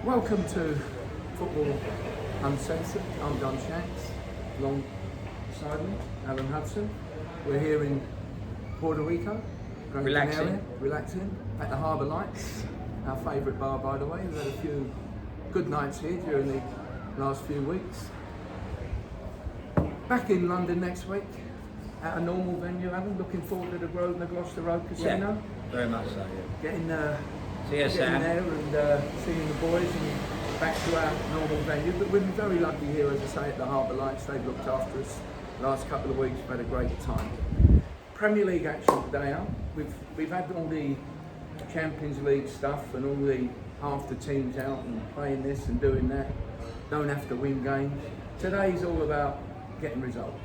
Welcome to Football Uncensored. I'm Don Shanks. Alongside me, Alan Hudson. We're here in Puerto Rico, Gran Canaria, relaxing at the Harbour Lights, our favourite bar, by the way. We've had a few good nights here during the last few weeks. Back in London next week at a normal venue, Alan. Looking forward to the Grosvenor Gloucester Road Casino. Yeah, very much so. Yeah. Getting there and seeing the boys and back to our normal venue. But we've been very lucky here, as I say, at the Harbour Lights. They've looked after us the last couple of weeks. We've had a great time. Premier League action today, Al. We've had all the Champions League stuff and all the half the teams out and playing this and doing that. Don't have to win games. Today's all about getting results.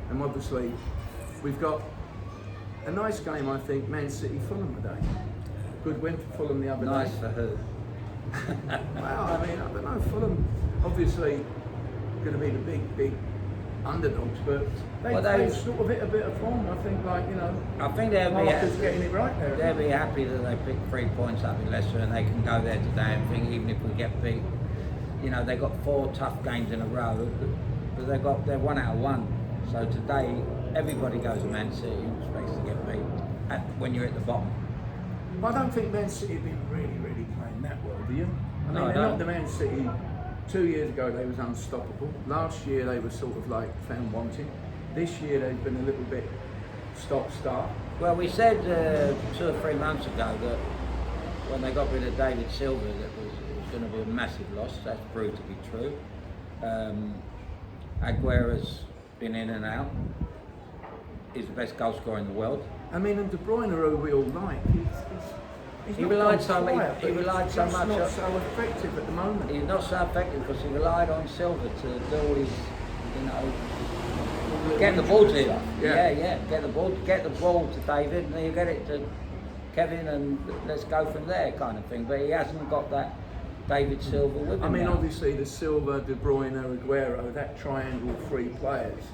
And obviously, we've got a nice game, I think, Man City Fulham today. Good win for Fulham the other day. Nice for who? Well, I mean, I don't know. Fulham obviously going to be the big underdogs, but they've sort of hit a bit of form. I think, I think they'll be getting it right there. They'll be happy that they picked 3 points up in Leicester and they can go there today and think, even if we get beat, they've got 4 tough games in a row, but they're 1 out of 1. So today, everybody goes to Man City and expects to get beat when you're at the bottom. But I don't think Man City have been really playing that well, do you? I mean, No, they're not the Man City. 2 years ago, they was unstoppable. Last year, they were sort of like found wanting. This year, they've been a little bit stop-start. Well, we said 2 or 3 months ago that when they got rid of David Silva, that it was going to be a massive loss. That's proved to be true. Aguero's been in and out. He's the best goal scorer in the world. I mean, and De Bruyne, who we all like, he relied so much. Not so effective at the moment. He's not so effective because he relied on Silva to do all his, get the ball to him. Yeah. Get the ball to David, and then you get it to Kevin, and let's go from there, kind of thing. But he hasn't got that David Silva with him. I mean, now. Obviously, the Silva, De Bruyne, Aguero, that triangle of 3 players.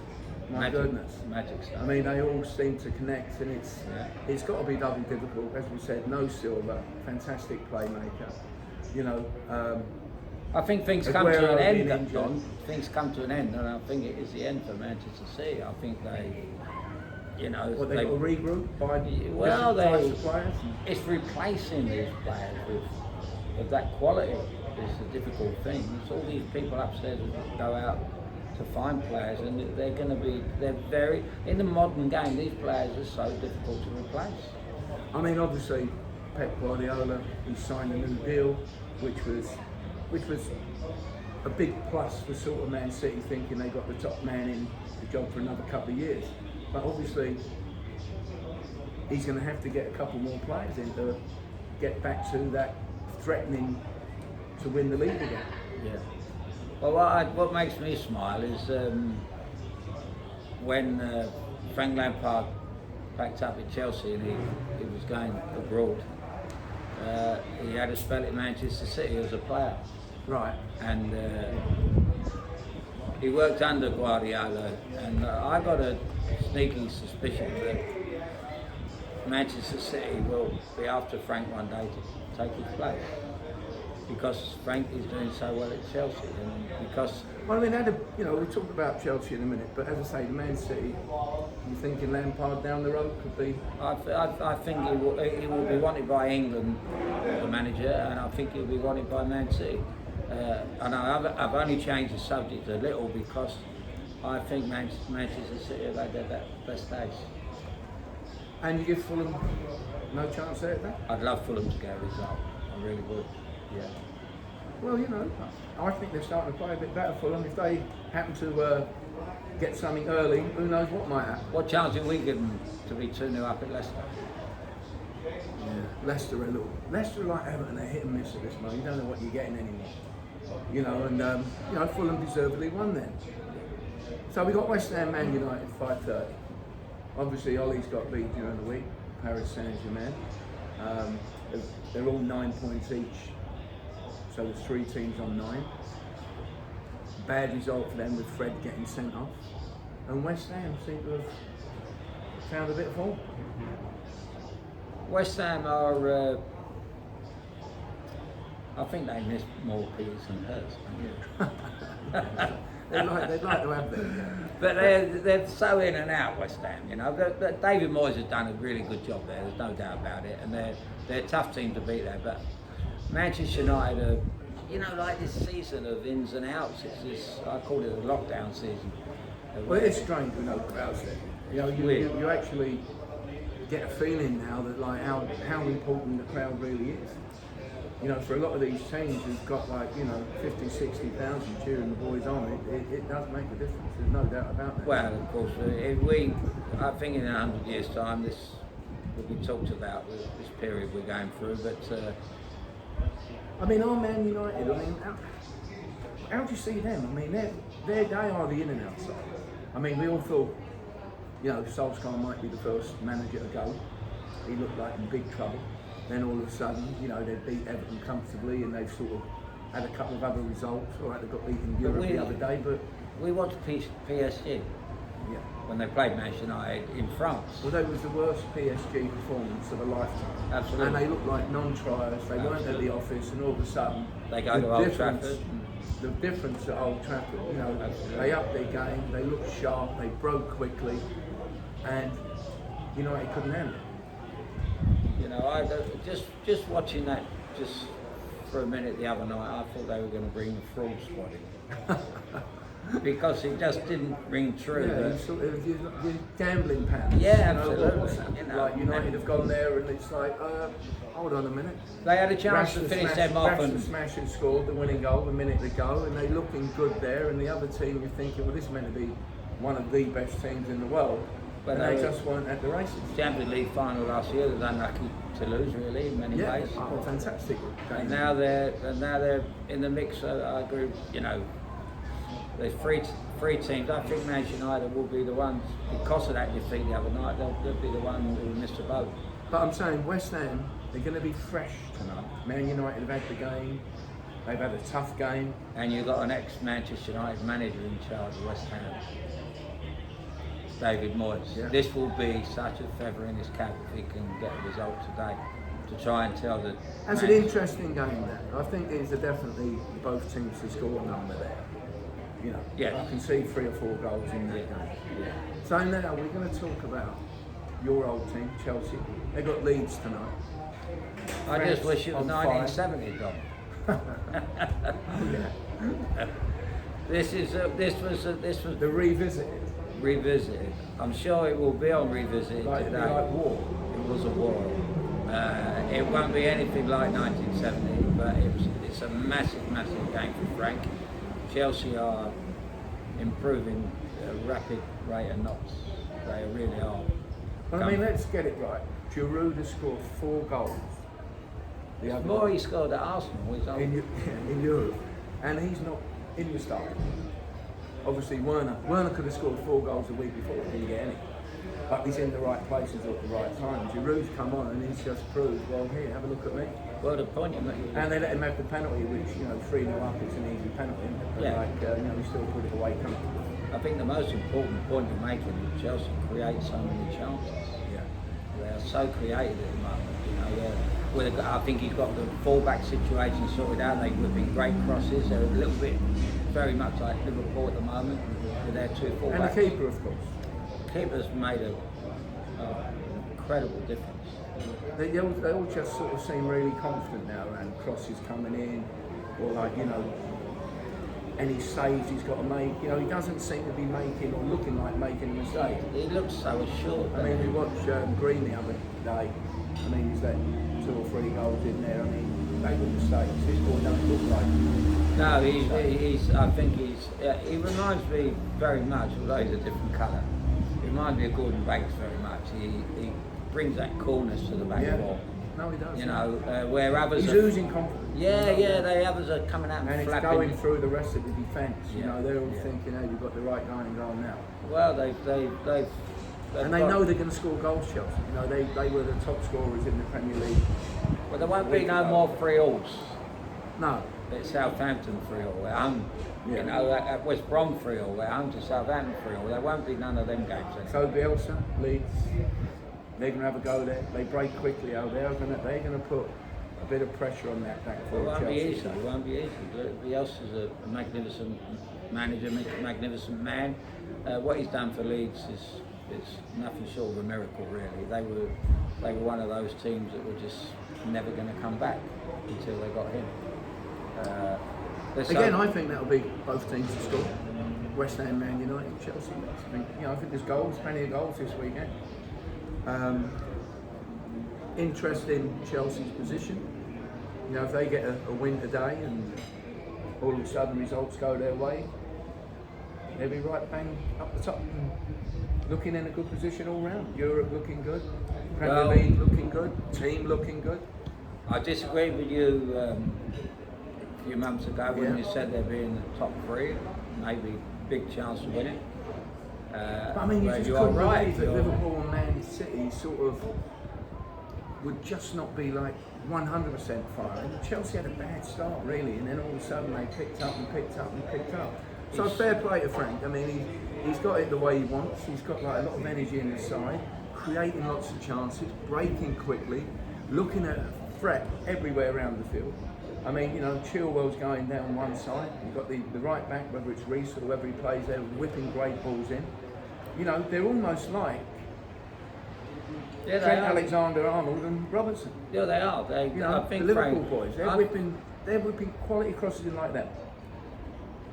My goodness. Magic stuff. I mean, they all seem to connect, and it's got to be doubly difficult. As we said, no Silva, fantastic playmaker. I think things come to an end, Don. Things come to an end, and I think it is the end for Manchester City. I think they they've got to regroup by players? It's replacing these players with that quality. It's a difficult thing. It's all these people upstairs who go out to find players, and they're very, in the modern game, these players are so difficult to replace. I mean, obviously, Pep Guardiola, he signed a new deal, which was a big plus for sort of Man City, thinking they got the top man in the job for another couple of years. But obviously, he's going to have to get a couple more players in to get back to that threatening to win the league again. Yeah. Well, what makes me smile is when Frank Lampard packed up at Chelsea and he was going abroad. He had a spell at Manchester City as a player. Right. And he worked under Guardiola, and I got a sneaking suspicion that Manchester City will be after Frank one day to take his place. Because Frank is doing so well at Chelsea, and because... Well, I mean, we'll talk about Chelsea in a minute, but as I say, the Man City, you thinking Lampard down the road could be... I think he will be wanted by England, the manager, and I think he'll be wanted by Man City. And I've only changed the subject a little because I think Manchester City have had their best days. And you give Fulham no chance there at that? I'd love Fulham to get a result, I really would. Yeah. Well, I think they're starting to play a bit better for them. If they happen to get something early, who knows what might happen. What chance did we give them to be 2-0 up at Leicester? Yeah, Leicester are like Everton, they're hit and miss at this moment. You don't know what you're getting anymore. And Fulham deservedly won then. So we got West Ham, Man United, 5:30. Obviously, Ollie's got beat during the week, Paris Saint-Germain. They're all 9 points each. So there's 3 teams on 9. Bad result for them with Fred getting sent off. And West Ham seem to have found a bit of form. West Ham are I think they miss more Peters than hers. They'd like to have them. Yeah. But they're so in and out, West Ham, you know. David Moyes has done a really good job there, there's no doubt about it. And they're a tough team to beat there. But Manchester United are, you know, like this season of ins and outs, it's this, I call it a lockdown season. Well, it's strange with no crowds there. You know, you actually get a feeling now that like how important the crowd really is. You know, for a lot of these teams who've got like, you know, 50, 60,000 cheering the boys on, it does make a difference, there's no doubt about that. Well, of course, I think in 100 years' time this will be talked about, this period we're going through, but... I mean, our Man United, I mean, how do you see them? I mean, they are the in and out side. I mean, we all thought, you know, Solskjaer might be the first manager to go. He looked like in big trouble. Then all of a sudden, you know, they beat Everton comfortably and they've sort of had a couple of other results. All right, they got beaten in Europe the other day, but... We watched PSG when they played Manchester United in France. Well, that was the worst PSG performance of a lifetime. Absolutely. And they looked like non-triers, they weren't at the office, and all of a sudden... They go to Old Trafford. The difference at Old Trafford, you know, Absolutely. They upped their game, they looked sharp, they broke quickly, and United couldn't handle it. You know, I just watching that just for a minute the other night, I thought they were going to bring the fraud squad in. Because it just didn't ring true. Yeah, you're gambling pants. Yeah, you know, absolutely. You know, like United have gone there and it's like, hold on a minute. They had a chance to finish them off and smash and scored the winning goal a minute ago, and they're looking good there. And the other team, you're thinking, well, this is meant to be one of the best teams in the world. But and they just weren't at the races. Champions League final last year, they were unlucky to lose really in many ways. Oh, fantastic. And now they're in the mix. I agree. You know, there's three teams. I think Manchester United will be the ones, because of that defeat the other night. They'll be the one who will miss the boat. But I'm saying West Ham, they're going to be fresh tonight. Man United have had the game. They've had a tough game. And you've got an ex-Manchester United manager in charge of West Ham, David Moyes. Yeah. This will be such a feather in his cap if he can get a result today to try and tell the... That's an interesting game there. I think there's definitely both teams to score a number there. You know, yes. I can see 3 or 4 goals in that game. Yeah. So now we're going to talk about your old team, Chelsea. They got Leeds tonight. I just wish it was 1970, Dom. Yeah. This was The Revisited. Revisited. I'm sure it will be on Revisited Like, today. like war. It was a war. It won't be anything like 1970, but it's a massive game for Frank. Chelsea are improving at a rapid rate of knots. They really are. Well, I mean, let's get it right. Giroud has scored 4 goals. The other More he scored at Arsenal. He's in Europe, and he's not in the start. Obviously, Werner could have scored 4 goals a week before, didn't get any. But he's in the right places at the right time. Giroud's come on and he's just proved, well, here, have a look at me. Well, the point you make. And they let him have the penalty, which, 3-0 up, it's an easy penalty, isn't it? But he still put it away comfortably. I think the most important point you're making is Chelsea create so many chances. Yeah. They are so creative at the moment. I think he's got the full-back situation sorted out. They're whipping great crosses. They're a little bit, very much like Liverpool at the moment, with their 2 full-backs. And the keeper, of course. Keeper's made an incredible difference. They all just sort of seem really confident now around crosses coming in, or any saves he's got to make. He doesn't seem to be making or looking like making a mistake. He looks so assured. I mean, we watched Green the other day. I mean, he's let 2 or 3 goals in there. I mean, they were mistakes. This boy doesn't look like. No, I think he reminds me very much, although he's a different colour. He reminds me of Gordon Banks very much. He brings that coolness to the back four. No, he does. Where others he's oozing confidence. The others are coming out and it's flapping. going through the rest of the defence. They're all thinking, hey, we've got the right guy in goal now. Well, they've and they know they're going to score goals, Chelsea. They were the top scorers in the Premier League. Well, there won't be no more 3-alls. No. It's Southampton 3-all at home. At West Brom 3-all at home to Southampton 3-all. There won't be none of them games anymore. So Bielsa, Leeds, they're going to have a go there. They break quickly out there. They're going to put a bit of pressure on that back It for won't be Chelsea. easy. It won't be easy. Bielsa's a magnificent manager, magnificent man. What he's done for Leeds is nothing short of a miracle, really. They were one of those teams that were just never going to come back until they got him. Again, I think that'll be both teams to score. West Ham, Man United, Chelsea. I think there's goals, plenty of goals this weekend. Interest in Chelsea's position. You know, if they get a win today and all of a sudden results go their way, they'll be right bang up the top and looking in a good position all round. Europe looking good, Premier League looking good, team looking good. I disagreed with you a few months ago when you said they'd be in the top three, maybe big chance to win it. But I mean, you just you couldn't are right. believe that Liverpool and Man City sort of would just not be like 100% firing. Chelsea had a bad start really, and then all of a sudden they picked up and picked up and picked up. So fair play to Frank. I mean, he's got it the way he wants. He's got like a lot of energy in his side, creating lots of chances, breaking quickly, looking at a threat everywhere around the field. I mean, you know, Chilwell's going down one side. You've got the right back, whether it's Reece or whoever he plays there, whipping great balls in. You know, they're almost like Trent Alexander-Arnold and Robertson. Yeah, they are. You know, I think the Liverpool Frank, boys. They're whipping quality crosses in like that.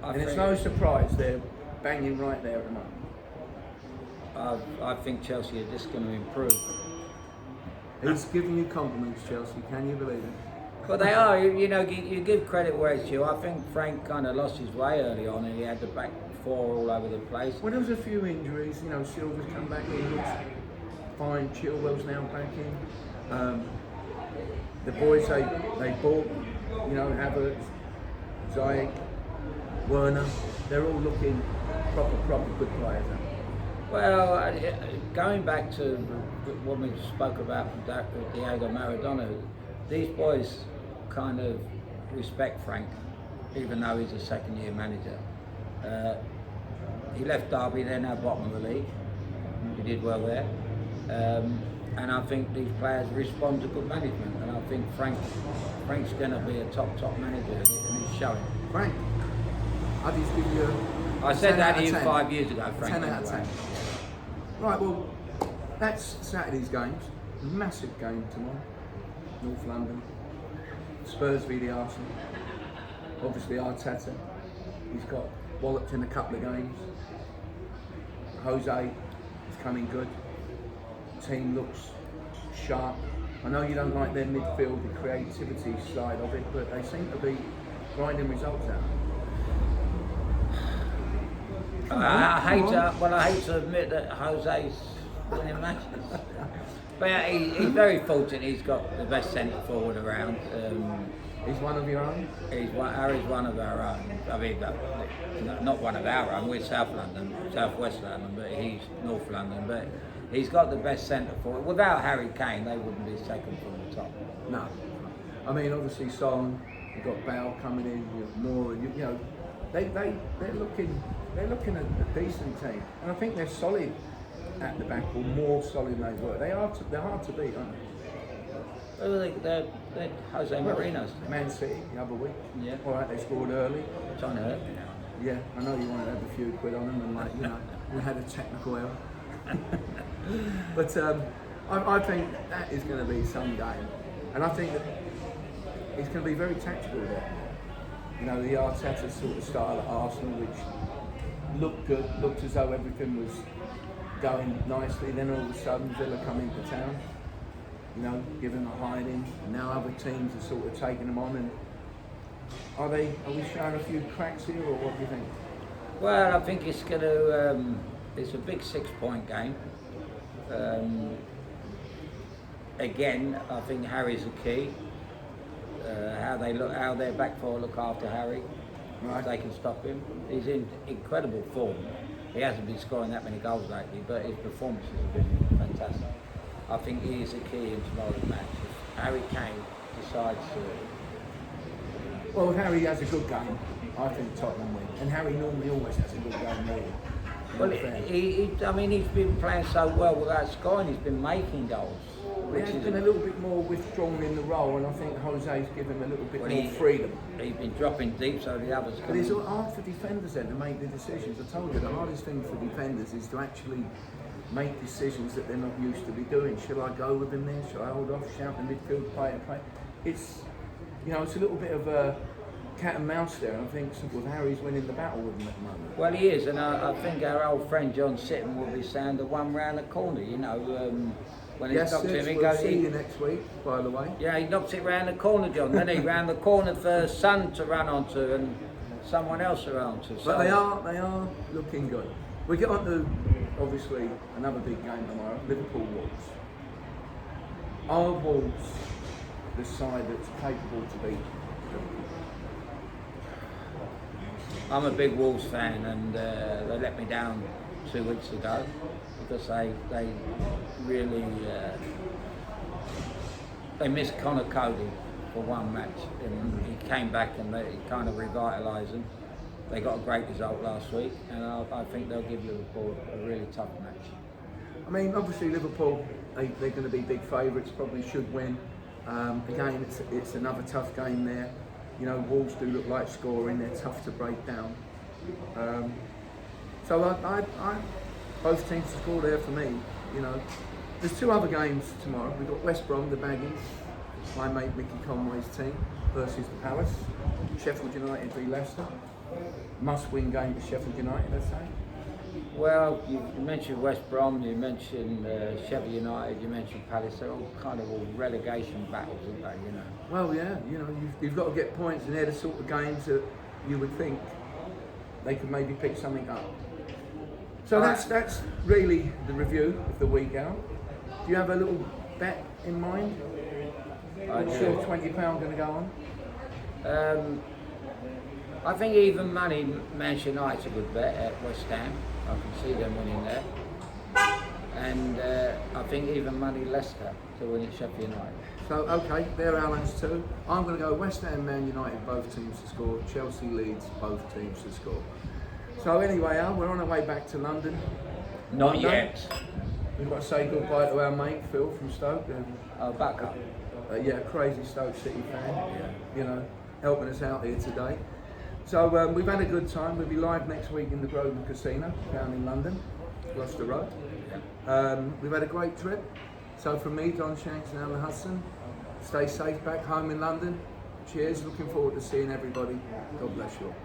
I And it's think- no surprise they're banging right there at the moment. I think Chelsea are just going to improve. He's giving you compliments, Chelsea. Can you believe it? But they are, you know, you give credit where it's due. I think Frank kind of lost his way early on and he had the back four all over the place. Well, there was a few injuries. You know, Silva's come back in, looks fine. Chilwell's now back in. The boys they bought, you know, Havertz, Ziyech, Werner, they're all looking proper good players now. Well, going back to what we spoke about with Diego Maradona, these boys kind of respect Frank, even though he's a second-year manager. He left Derby, they're now bottom of the league. He did well there. And I think these players respond to good management. And I think Frank's going to be a top manager, and he's showing. Frank, I'll just give you I said that to you 10. 5 years ago, Frank. 10 out of 10. Right, well, that's Saturday's games. Massive game tomorrow. North London. Spurs v the Arsenal. Obviously Arteta. He's got walloped in a couple of games. Jose is coming good. Team looks sharp. I know you don't like their midfield, the creativity side of it, but they seem to be grinding results out. I hate to admit that Jose's winning matches. But he's very fortunate. He's got the best centre forward around. He's one of your own? Harry's one of our own. I mean, not one of our own. We're South London, South West London, but he's North London. But he's got the best centre forward. Without Harry Kane, they wouldn't be second from the top. No. I mean, obviously Son, you've got Bale coming in, you've Moore, you know, they're looking at a decent team, and I think they're solid at the back, or more solid than they were. They're hard to beat, aren't they? Well, they're Jose Mourinho's. Man City the other week. Yeah. All right, they scored early. Trying to hurt me now. Yeah, I know you wanted to have a few quid on them, and like, you know, we had a technical error. But I think that is going to be some game, and I think that it's going to be very tactical there. You know, the Arteta sort of style at Arsenal, which looked good, looked as though everything was going nicely. Then all of a sudden, Villa come into town, you know, giving them a hiding. And now other teams are sort of taking them on. And are we showing a few cracks here, or what do you think? Well, I think it's going to. It's a big 6-point game. Again, I think Harry's the key. How their back four look after Harry, if they can stop him. He's in incredible form. He hasn't been scoring that many goals lately, but his performances have been fantastic. I think he is the key in tomorrow's match. If Harry Kane decides to... Well, if Harry has a good game, I think Tottenham win. And Harry normally always has a good game, really. Well, he's been playing so well without scoring. He's been making goals. He has been a little bit more withdrawn in the role, and I think Jose's given him a little bit more freedom. He's been dropping deep, so the others. But it's hard for defenders then to make the decisions. I told you the hardest thing for defenders is to actually make decisions that they're not used to be doing. Shall I go with him there? Shall I hold off? Shout the midfield player play? It's, you know, it's a little bit of a cat and mouse there, and I think sort of Harry's winning the battle with him at the moment. Well, he is, and I think our old friend John Sitton will be saying the one round the corner, you know, when he's knocked him, he we'll goes... see you next week, by the way. Yeah, he knocks it round the corner, John, then he round the corner for Son to run onto and someone else to run onto. But they are looking good. We get on to, obviously, another big game tomorrow, Liverpool Wolves. Are Wolves the side that's capable to beat Liverpool? I'm a big Wolves fan, and they let me down 2 weeks ago because they really they missed Connor Cody for one match, and he came back and he kind of revitalised them. They got a great result last week, and I think they'll give Liverpool a really tough match. I mean, obviously Liverpool, they're going to be big favourites, probably should win. Again, it's another tough game there. You know, Wolves do look like scoring, they're tough to break down. So I both teams to score there for me, you know. There's 2 other games tomorrow. We've got West Brom, the Baggies, my mate Mickey Conway's team, versus the Palace. Sheffield United v Leicester. Must-win game for Sheffield United, I'd say. Well, you mentioned West Brom, you mentioned Sheffield United, you mentioned Palace. They're all kind of all relegation battles, aren't they? You know. Well, yeah. You know, you've got to get points, and they're the sort of games that you would think they could maybe pick something up. So that's really the review of the week out. Do you have a little bet in mind? What's your £20 going to go on? I think even money Manchester United's a good bet at West Ham. I can see them winning there. And I think even money Leicester to win at Sheffield United. So, okay, they're Alan's 2. I'm going to go West Ham, Man United, both teams to score. Chelsea, Leeds, both teams to score. So anyway, Al, we're on our way back to London. Not London. yet. We've got to say goodbye to our mate Phil from Stoke. Back up. Yeah, crazy Stoke City fan. Yeah. You know, helping us out here today. So we've had a good time. We'll be live next week in the Grosvenor Casino down in London, Gloucester Road. We've had a great trip. So from me, Don Shanks and Alan Hudson, stay safe back home in London. Cheers. Looking forward to seeing everybody. God bless you all.